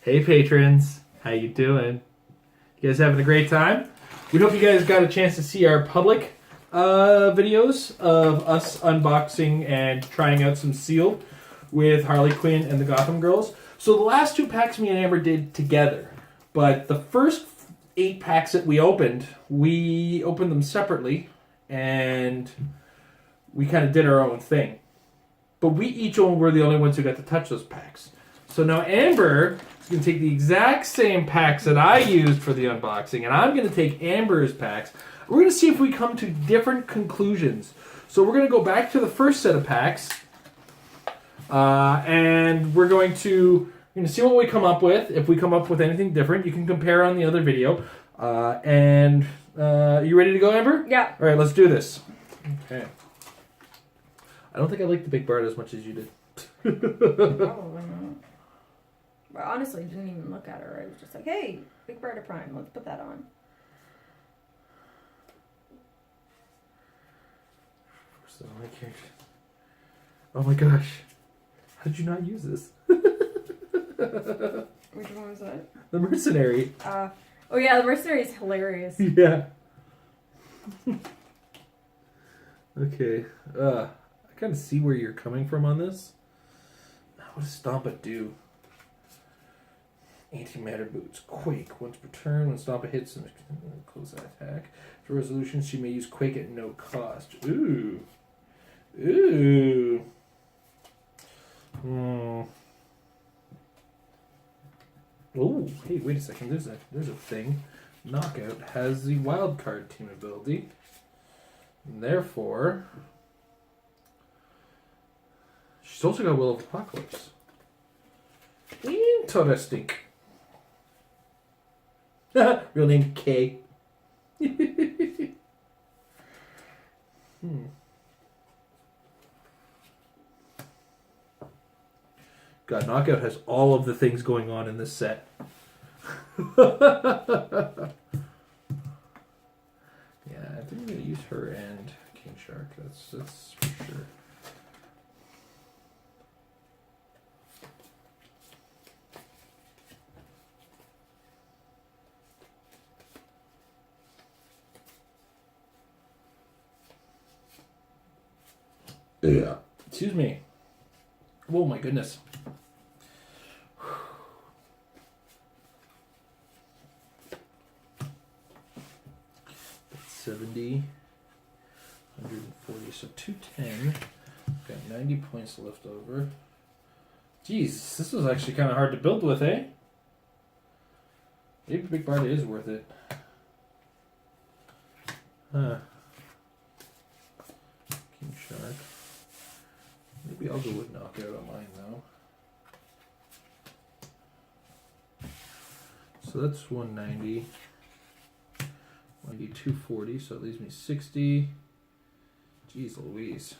Hey patrons, how you doing? You guys having a great time? We hope you guys got a chance to see our public videos of us unboxing and trying out some sealed with Harley Quinn and the Gotham Girls. So the last 2 packs me and Amber did together, but the first 8 packs that we opened them separately, and we kind of did our own thing. But we each were the only ones who got to touch those packs. So now Amber is going to take the exact same packs that I used for the unboxing, and I'm going to take Amber's packs. We're going to see if we come to different conclusions. So we're going to go back to the first set of packs, and we're going to see what we come up with. If we come up with anything different, you can compare on the other video. You ready to go, Amber? Yeah. All right, let's do this. Okay. I don't think I like the Big Bard as much as you did. Probably not. But honestly, I didn't even look at her. I was just like, hey, Big Bird of Prime, let's put that on. Oh my gosh. How did you not use this? Which one was that? The Mercenary. Oh yeah, the Mercenary is hilarious. Yeah. Okay. I kind of see where you're coming from on this. What does Stompa do? Anti-matter boots. Quake. Once per turn, when Stompa hits and close that attack. For resolution, she may use Quake at no cost. Ooh. Ooh. Oh, hey, wait a second. There's a thing. Knockout has the wild card team ability. And therefore, she's also got Will of Apocalypse. Interesting. Real name K. God, Knockout has all of the things going on in this set. Yeah, I think I'm going to use her and King Shark. That's for sure. Yeah. Excuse me. Oh my goodness. 70, 140, so 210. Got 90 points left over. Jeez, this was actually kind of hard to build with, eh? Maybe Big Bard is worth it. Huh. King Shark. Maybe I'll go with Knockout on mine, though. So that's 190. 240, so it leaves me 60. Jeez Louise.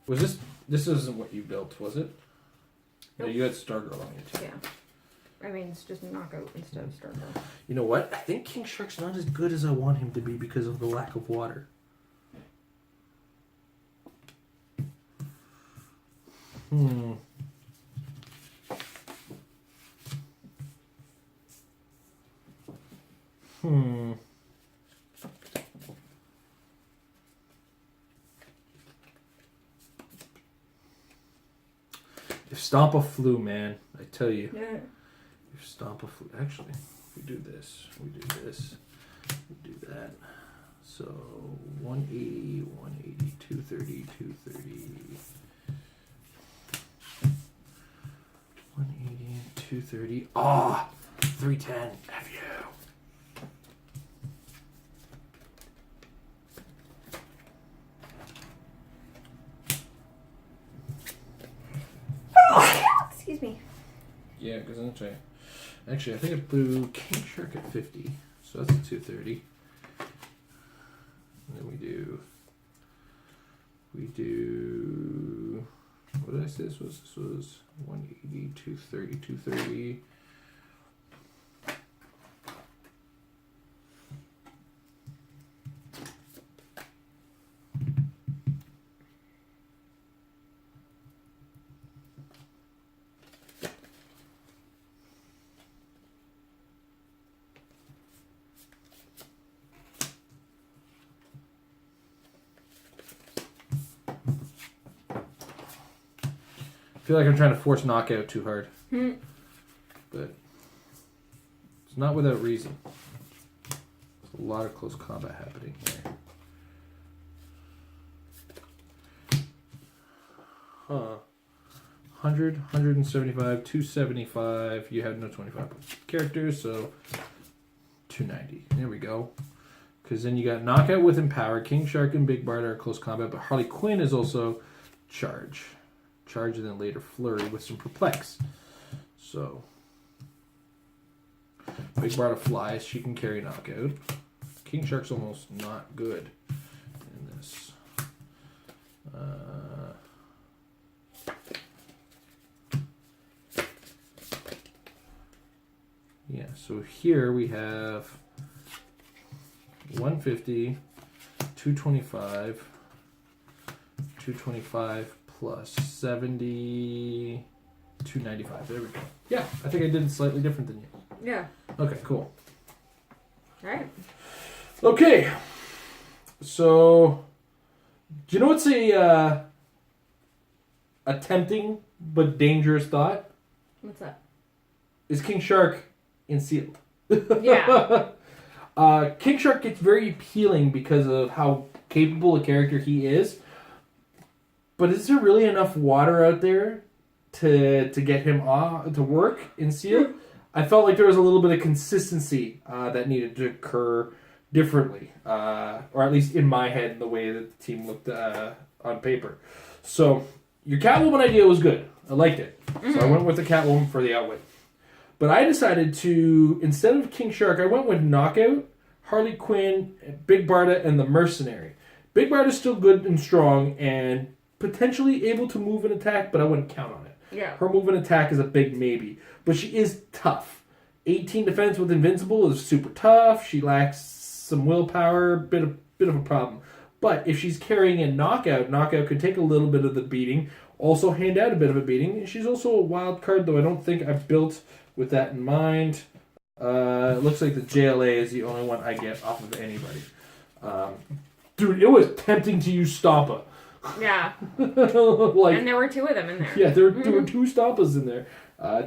Was this isn't what you built, was it? Nope. No, you had Stargirl on it too. Yeah. I mean, it's just Knockout instead of Stargirl. You know what? I think King Shark's not as good as I want him to be because of the lack of water. If Stompa flew, man, I tell you. Yeah. If Stompa flew, actually, if we do this, we do that. So 180, 180, 230, 230. 180, 230. Ah, 310. Have you? Excuse me. Yeah, because actually, I think I blew King Shark at 50, so that's a 230. And then we do. What did I say this was? This was 180, 230, 230. feel like I'm trying to force knockout too hard. But it's not without reason. There's a lot of close combat happening there. Huh. 100, 175, 275. You had no 25 characters, so 290. There we go. Because then you got Knockout with Empower. King Shark and Big Barda are close combat, but Harley Quinn is also Charge. Charge and then later Flurry with some Perplex. So, Big Barda flies. She can carry Knockout. King Shark's almost not good in this. Yeah, so here we have 150, 225, 225 plus 70, 295. There we go. Yeah, I think I did it slightly different than you. Yeah. Okay, cool. All right. Okay. So, do you know what's a tempting but dangerous thought? What's that? Is King Shark in Sealed. Yeah. King Shark gets very appealing because of how capable a character he is. But is there really enough water out there to get him to work in Sealed? I felt like there was a little bit of consistency that needed to occur differently. Or at least in my head, in the way that the team looked on paper. So, your Catwoman idea was good. I liked it. Mm-hmm. So I went with the Catwoman for the outwit. But I decided to, instead of King Shark, I went with Knockout, Harley Quinn, Big Barda, and the Mercenary. Big Barda's still good and strong and potentially able to move and attack, but I wouldn't count on it. Yeah. Her move and attack is a big maybe. But she is tough. 18 defense with Invincible is super tough. She lacks some willpower, bit of a problem. But if she's carrying in Knockout, Knockout could take a little bit of the beating, also hand out a bit of a beating. She's also a wild card, though I don't think I've built with that in mind. It looks like the JLA is the only one I get off of anybody. Dude, it was tempting to use Stompa. Yeah. And there were two of them in there. Yeah, there were two Stompas in there.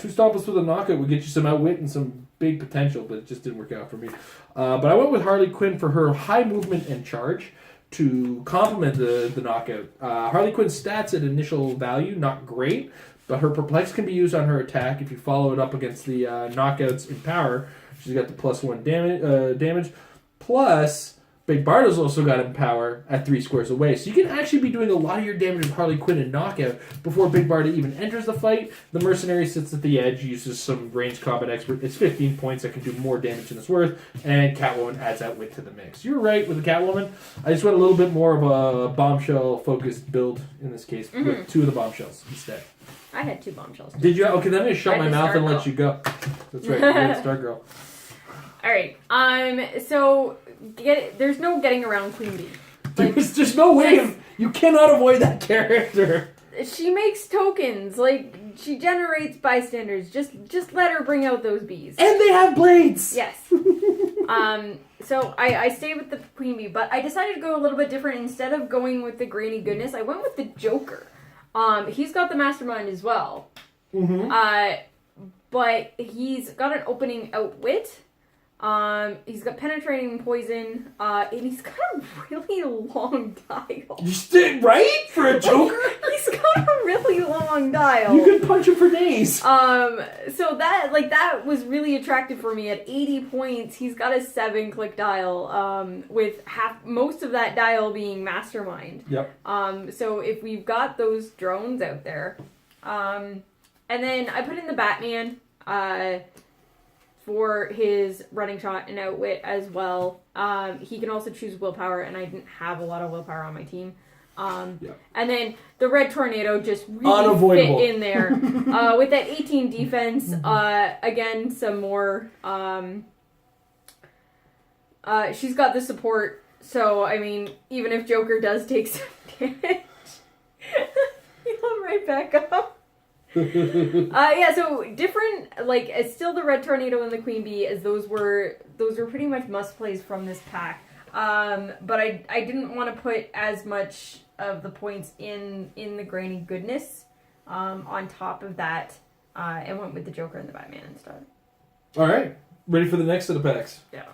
Two Stompas with a Knockout would get you some outwit and some big potential, but it just didn't work out for me. But I went with Harley Quinn for her high movement and charge to complement the Knockout. Harley Quinn's stats at initial value, not great, but her Perplex can be used on her attack if you follow it up against the Knockouts in power. She's got the +1 damage. Plus, Big Barda's also got Empower at 3 squares away. So you can actually be doing a lot of your damage with Harley Quinn and Knockout before Big Barda even enters the fight. The Mercenary sits at the edge, uses some ranged combat expert. It's 15 points that can do more damage than it's worth. And Catwoman adds outwit to the mix. You're right with the Catwoman. I just went a little bit more of a bombshell-focused build in this case with 2 of the bombshells instead. I had 2 bombshells. Did you? Okay, then I'm going to shut my mouth and let you go. That's right. You're the Star Girl. All right. So there's no getting around Queen Bee. Like, there's no way you cannot avoid that character. She makes tokens. Like, she generates bystanders. Just let her bring out those bees. And they have blades. Yes. So I stayed with the Queen Bee, but I decided to go a little bit different. Instead of going with the Granny Goodness, I went with the Joker. He's got the Mastermind as well. Mm-hmm. But he's got an opening outwit. He's got penetrating poison, and he's got a really long dial. You still right for a Joker? He's got a really long dial. You can punch him for days. So that was really attractive for me. At 80 points, he's got a 7-click dial, with most of that dial being Mastermind. Yep. So if we've got those drones out there, and then I put in the Batman, for his running shot and outwit as well. He can also choose willpower, and I didn't have a lot of willpower on my team. And then the Red Tornado just really fit in there. With that 18 defense, again, some more... she's got the support, so, I mean, even if Joker does take some damage, he'll right back up. So different, it's still the Red Tornado and the Queen Bee, as those were pretty much must plays from this pack. But I didn't want to put as much of the points in the Granny Goodness, on top of that, and went with the Joker and the Batman instead. All right. Ready for the next set of packs? Yeah.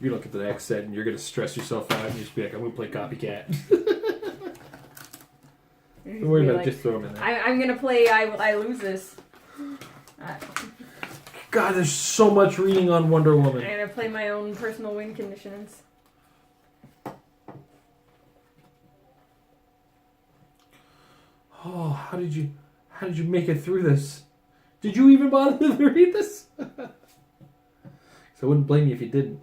You look at the next set and you're going to stress yourself out and you just be like, I'm going to play copycat. Don't worry about it. Just throw them in there. I'm going to play I lose this. God, there's so much reading on Wonder Woman. I'm going to play my own personal win conditions. Oh, how did you make it through this? Did you even bother to read this? So I wouldn't blame you if you didn't.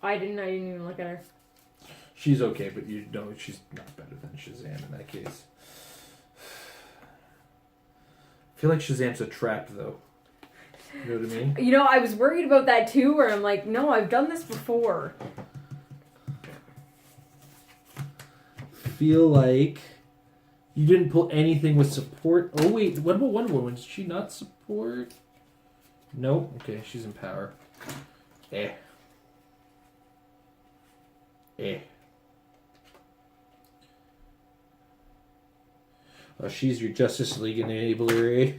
I didn't even look at her. She's okay, but you know she's not better than Shazam in that case. I feel like Shazam's a trap, though. You know what I mean? You know, I was worried about that too, where I'm like, no, I've done this before. Feel like you didn't pull anything with support. Oh, wait. What about Wonder Woman? Did she not support? No? Okay, she's in power. Eh. Oh, she's your Justice League enabler, eh?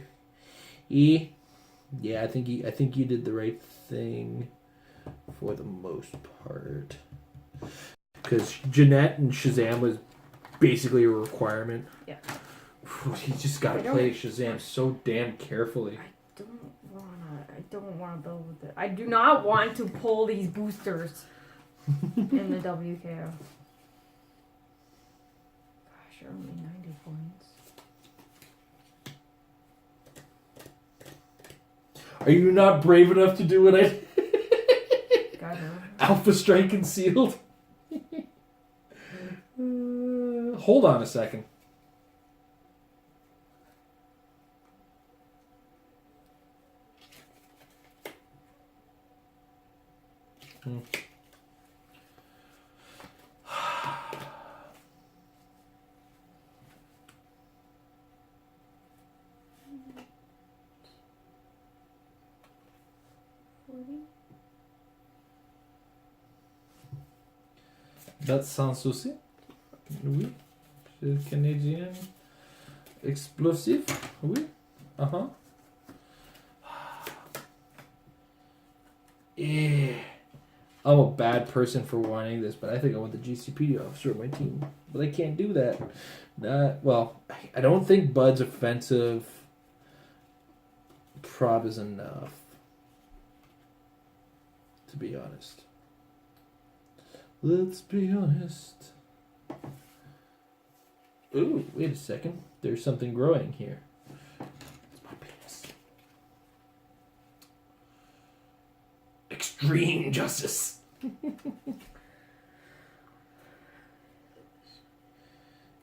E? Yeah, I think you did the right thing for the most part. Because Jeanette and Shazam was basically a requirement. Yeah. You just gotta play Shazam so damn carefully. I don't wanna build with it. I do not want to pull these boosters in the WKO. Gosh, you're only 90 points. Are you not brave enough to do what I did? God, no. Alpha Strike concealed? Hold on a second. That's sans souci. Oui. C'est Canadien. Explosif. Oui. Uh-huh. Yeah. I'm a bad person for wanting this, but I think I want the GCPD officer on my team. But I can't do that. Well, I don't think Bud's offensive prop is enough. To be honest. Let's be honest. Ooh, wait a second. There's something growing here. It's my penis. Extreme justice.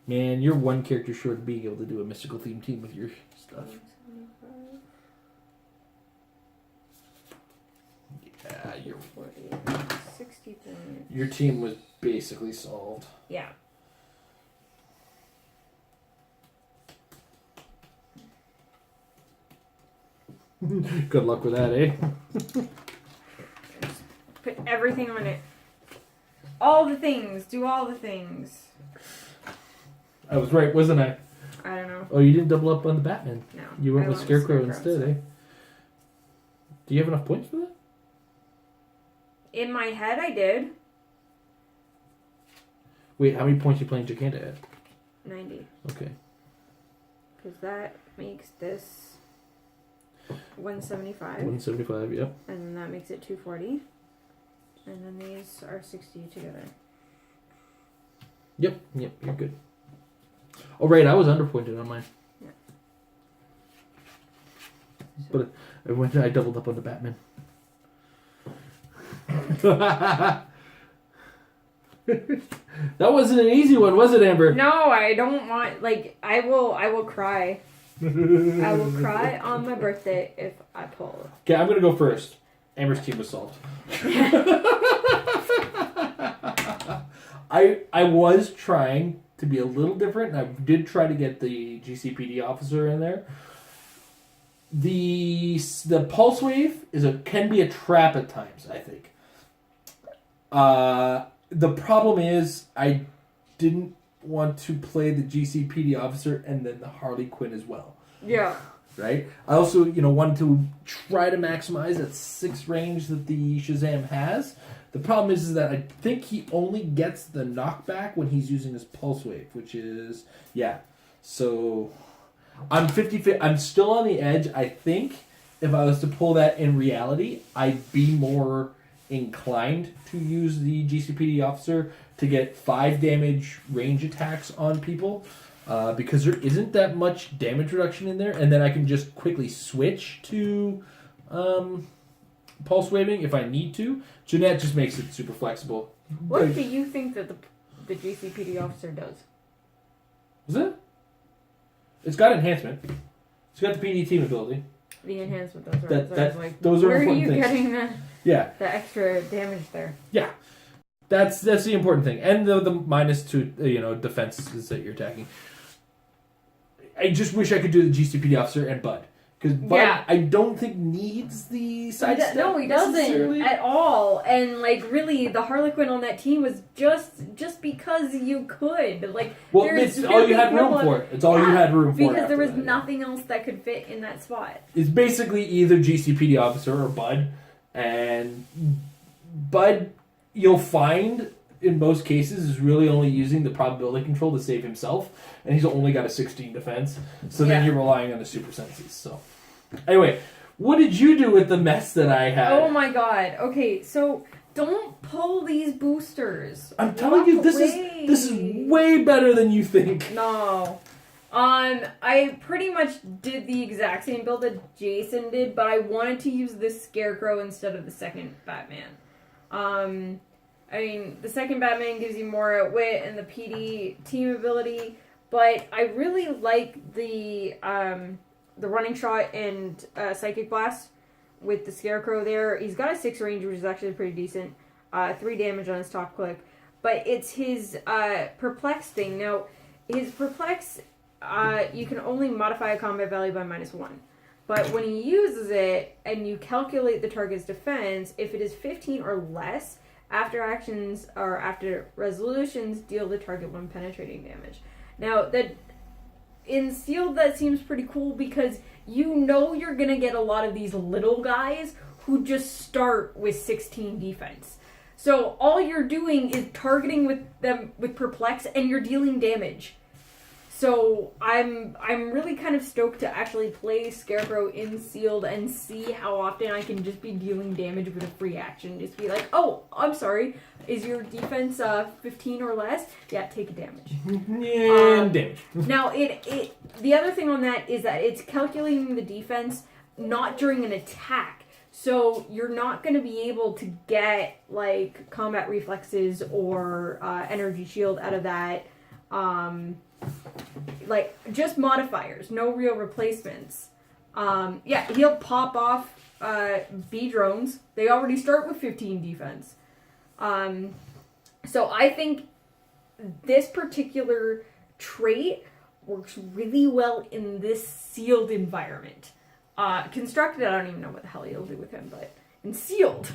Man, you're one character short of being able to do a mystical theme team with your stuff. Yeah, you're 60 points. Your team was basically solved. Yeah. Good luck with that, eh? Put everything on it. All the things. Do all the things. I was right, wasn't I? I don't know. Oh, you didn't double up on the Batman. No. You went with Scarecrow instead, eh? Do you have enough points for that? In my head, I did. Wait, how many points are you playing Jacanta at? 90. Okay. Because that makes this 175. 175, yep. And then that makes it 240. And then these are 60 together. Yep, you're good. Oh, right, I was underpointed on mine. Yeah. But I doubled up on the Batman. That wasn't an easy one, was it, Amber? No, I don't want, I will cry. I will cry on my birthday if I pull. Okay, I'm gonna go first. Amber's team was solved. I was trying to be a little different, and I did try to get the GCPD officer in there. The pulse wave can be a trap at times, I think. The problem is I didn't want to play the GCPD officer and then the Harley Quinn as well. Yeah. Right? I also, wanted to try to maximize that 6 range that the Shazam has. The problem is that I think he only gets the knockback when he's using his pulse wave, which is, So, I'm 50-50. I'm still on the edge. I think if I was to pull that in reality, I'd be more inclined to use the GCPD officer to get 5 damage range attacks on people. Because there isn't that much damage reduction in there, and then I can just quickly switch to pulse waving if I need to. So that just makes it super flexible. What do you think that the GCPD officer does? Is it? It's got enhancement. It's got the PD team ability. The enhancement, those are those are where are important you things. getting the extra damage there? Yeah. That's the important thing. And the -2 defenses that you're attacking. I just wish I could do the GCPD officer and Bud. Because Bud, I don't think needs the sidestep. No, he doesn't at all. And really, the Harlequin on that team was just because you could. It's all you had room for. It's all you had room for. Because there was nothing else that could fit in that spot. It's basically either GCPD officer or Bud, and Bud, you'll find in most cases is really only using the probability control to save himself, and he's only got a 16 defense. So then you're relying on the super senses. So anyway, what did you do with the mess that I had? Oh my god. Okay, so don't pull these boosters. I'm telling you, this is way better than you think. No. I pretty much did the exact same build that Jason did, but I wanted to use this Scarecrow instead of the second Batman. The second Batman gives you more outwit and the PD team ability, but I really like the running shot and psychic blast with the Scarecrow there. He's got a 6 range, which is actually pretty decent. 3 damage on his top click, but it's his perplex thing. Now, his perplex, you can only modify a combat value by -1. But when he uses it and you calculate the target's defense, if it is 15 or less, after actions or after resolutions, deal the target 1 penetrating damage. Now, that in sealed, that seems pretty cool because you're gonna get a lot of these little guys who just start with 16 defense. So all you're doing is targeting with them with perplex, and you're dealing damage. So I'm really kind of stoked to actually play Scarecrow in sealed and see how often I can just be dealing damage with a free action. Just be like, oh, I'm sorry, is your defense 15 or less? Yeah, take a damage. Damage. Now, the other thing on that is that it's calculating the defense not during an attack. So you're not going to be able to get combat reflexes or energy shield out of that. Just modifiers, no real replacements. He'll pop off B drones. They already start with 15 defense. So I think this particular trait works really well in this sealed environment. Constructed, I don't even know what the hell you'll do with him, but in sealed,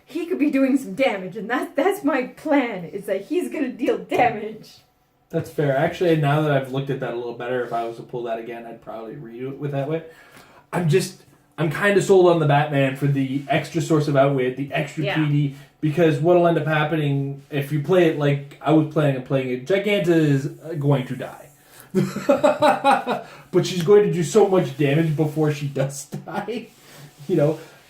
he could be doing some damage, and that's my plan, is that he's gonna deal damage. That's fair. Actually, now that I've looked at that a little better, if I was to pull that again, I'd probably redo it with that way. I'm kind of sold on the Batman for the extra source of outwit, the extra PD, because what'll end up happening if you play it like I was playing it, Giganta is going to die. But she's going to do so much damage before she does die.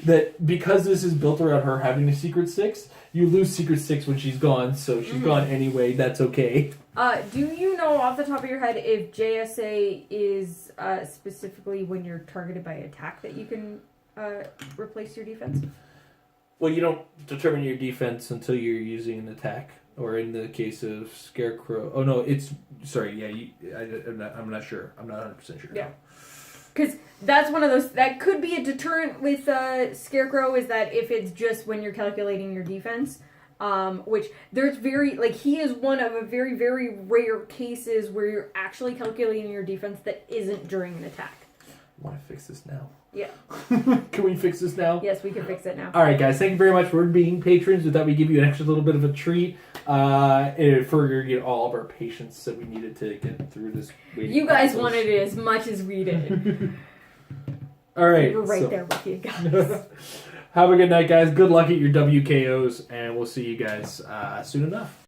That because this is built around her having a Secret 6, you lose Secret 6 when she's gone, so she's gone anyway, that's okay. Do you know off the top of your head if JSA is specifically when you're targeted by attack that you can replace your defense? Well, you don't determine your defense until you're using an attack, or in the case of Scarecrow. Oh no, I'm not sure. I'm not 100% sure. Yeah. Because that's one of those, that could be a deterrent with Scarecrow, is that if it's just when you're calculating your defense, which there's he is one of a very, very rare cases where you're actually calculating your defense that isn't during an attack. want to fix this now. Yeah. Can we fix this now? Yes, we can fix it now. All right, guys. Thank you very much for being patrons. We thought we'd give you an extra little bit of a treat for all of our patience that we needed to get through this. You guys wanted it as much as we did. All right. We're right there with you guys. Have a good night, guys. Good luck at your WKOs, and we'll see you guys soon enough.